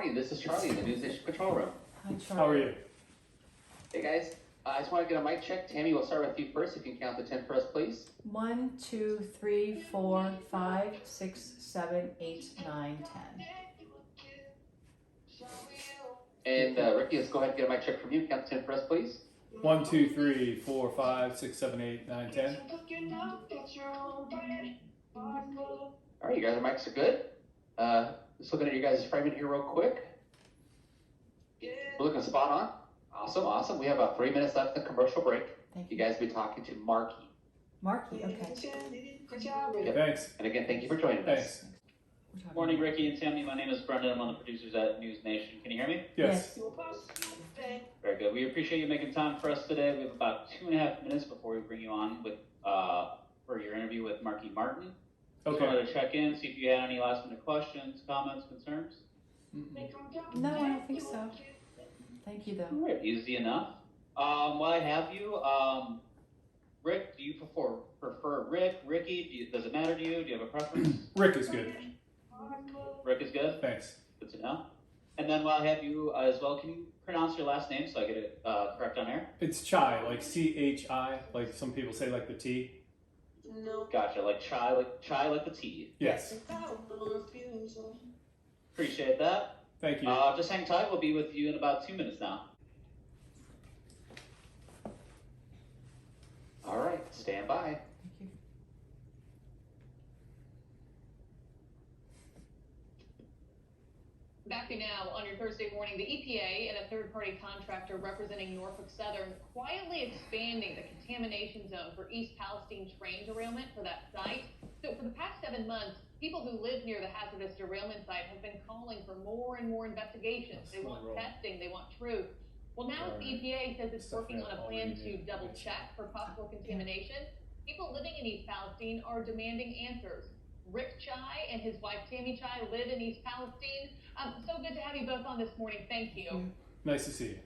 morning. This is Charlie in the News Station Control Room. Hi, Charlie. How are you? Hey guys, I just want to get a mic check. Tammy, we'll start with you first. If you can count to 10 for us, please. 1, 2, 3, 4, 5, 6, 7, 8, 9, 10. And Ricky, let's go ahead and get a mic check from you. Count to 10 for us, please. 1, 2, 3, 4, 5, 6, 7, 8, 9, 10. All right, you guys, the mics are good. Just looking at you guys' framing here real quick. We're looking spot on. Awesome, awesome. We have about 3 minutes left in the commercial break. Thank You you. guys will be talking to Marky. Marky, okay. Yep. Thanks. And again, thank you for joining us. Thanks. Morning, Ricky and Tammy. My name is Brendan. I'm one of the producers at News Nation. Can you hear me? Yes. Very good. We appreciate you making time for us today. We have about 2.5 minutes before we bring you on with for your interview with Marky Martin. Just Okay. wanted to check in, see if you had any last-minute questions, comments, concerns. No, I don't think so. Thank you, though. All right, easy enough. While I have you, Rick, do you prefer Rick, Ricky? Does it matter to you? Do you have a preference? Rick is good. Rick is good? Thanks. Good to know. And then while I have you as well, can you pronounce your last name so I get it correct on air? It's Chai, like C-H-I, like some people say like the T. Gotcha, like chai like the tea. Yes. Appreciate that. Thank you. Just hang tight. We'll be with you in about 2 minutes now. All right, stand by. Thank you. Back to you now on your Thursday morning. The EPA and a third-party contractor representing Norfolk Southern quietly expanding the contamination zone for East Palestine train derailment for that site. So for the past 7 months, people who live near the hazardous derailment site have been calling for more and more investigations. They want testing, they want truth. Well, now the EPA says it's working on a plan to double check for possible contamination. People living in East Palestine are demanding answers. Rick Chai and his wife Tammy Chai live in East Palestine. So good to have you both on this morning. Thank you. Nice to see you.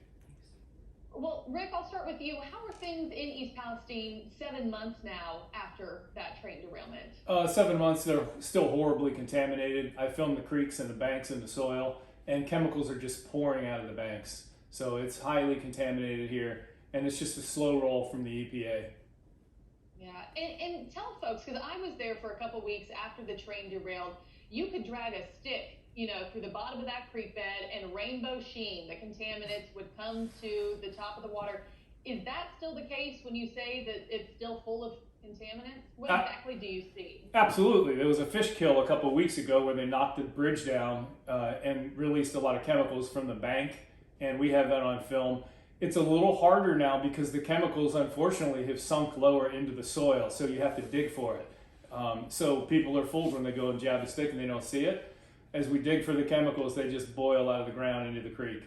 Well, Rick, I'll start with you. How are things in East Palestine 7 months now after that train derailment? 7 months, they're still horribly contaminated. I filmed the creeks and the banks and the soil, and chemicals are just pouring out of the banks. So it's highly contaminated here, and it's just a slow roll from the EPA. Yeah, and tell folks, because I was there for a couple weeks after the train derailed, you could drag a stick, through the bottom of that creek bed and rainbow sheen. The contaminants would come to the top of the water. Is that still the case when you say that it's still full of contaminants? What exactly do you see? Absolutely. There was a fish kill a couple of weeks ago where they knocked the bridge down and released a lot of chemicals from the bank, and we have that on film. It's a little harder now because the chemicals, unfortunately, have sunk lower into the soil, so you have to dig for it. So people are fooled when they go and jab the stick and they don't see it. As we dig for the chemicals, they just boil out of the ground into the creek.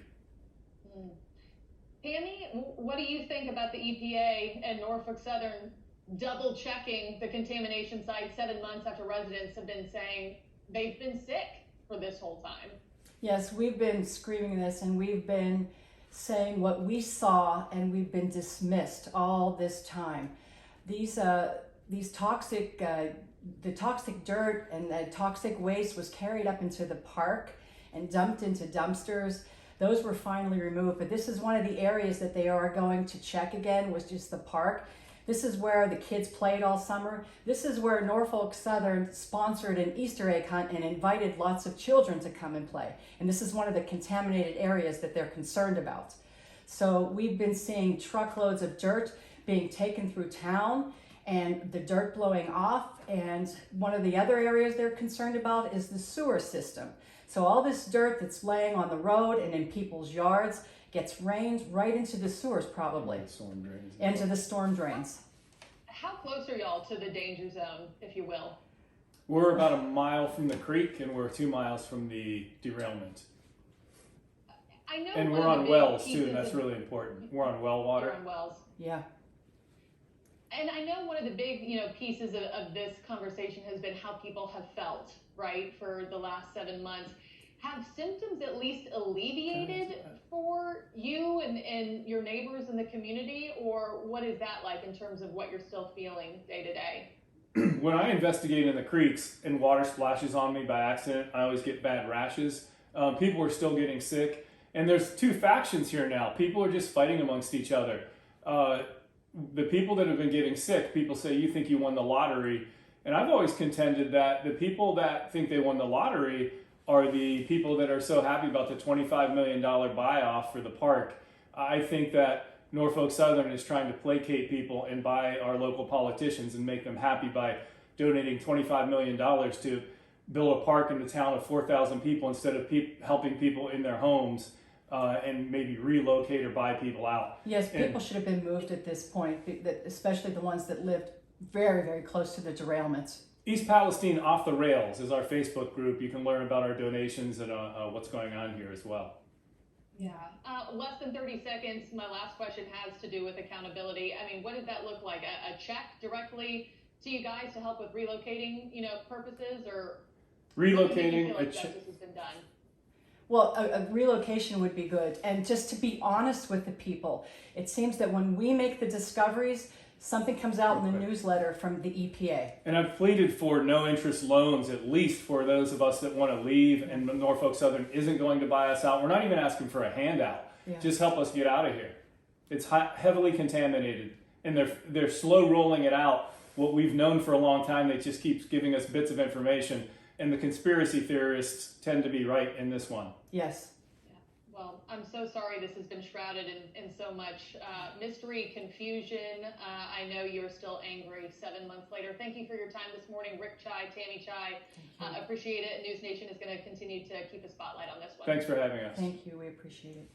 Tammy, what do you think about the EPA and Norfolk Southern double checking the contamination site 7 months after residents have been saying they've been sick for this whole time? Yes, we've been screaming this, and we've been saying what we saw, and we've been dismissed all this time. These toxic, the toxic dirt and the toxic waste was carried up into the park and dumped into dumpsters. Those were finally removed, but this is one of the areas that they are going to check again, was just the park. This is where the kids played all summer. This is where Norfolk Southern sponsored an Easter egg hunt and invited lots of children to come and play. And this is one of the contaminated areas that they're concerned about. So we've been seeing truckloads of dirt being taken through town and the dirt blowing off. And one of the other areas they're concerned about is the sewer system. So all this dirt that's laying on the road and in people's yards gets rained right into the sewers, probably, into the storm drains. How close are y'all to the danger zone, if you will? We're about a mile from the creek, and we're 2 miles from the derailment. I know, and we're on wells too, and that's really important. We're on well water. You're on wells. Yeah. And I know one of the big, pieces of this conversation has been how people have felt, right, for the last 7 months. Have symptoms at least alleviated for you and your neighbors in the community, or what is that like in terms of what you're still feeling day to day? When I investigate in the creeks and water splashes on me by accident, I always get bad rashes. People are still getting sick. And there's two factions here now. People are just fighting amongst each other. The people that have been getting sick, people say, you think you won the lottery. And I've always contended that the people that think they won the lottery are the people that are so happy about the $25 million buy-off for the park. I think that Norfolk Southern is trying to placate people and buy our local politicians and make them happy by donating $25 million to build a park in the town of 4,000 people instead of helping people in their homes and maybe relocate or buy people out. Yes, people should have been moved at this point, especially the ones that lived very, very close to the derailments. East Palestine Off the Rails is our Facebook group. You can learn about our donations and what's going on here as well. Yeah. Less than 30 seconds. My last question has to do with accountability. I mean, what did that look like? A check directly to you guys to help with relocating, purposes, or relocating like justice has been done? Well, a relocation would be good. And just to be honest with the people, it seems that when we make the discoveries, something comes out in the newsletter from the EPA. And I've pleaded for no interest loans, at least for those of us that want to leave, and Norfolk Southern isn't going to buy us out. We're not even asking for a handout. Yeah. Just help us get out of here. It's heavily contaminated, and they're slow rolling it out. What we've known for a long time, they just keep giving us bits of information, and the conspiracy theorists tend to be right in this one. Yes. Well, I'm so sorry this has been shrouded in so much mystery, confusion. I know you're still angry 7 months later. Thank you for your time this morning, Rick Chai, Tammy Chai. Appreciate it. News Nation is going to continue to keep a spotlight on this one. Thanks for having us. Thank you. We appreciate it.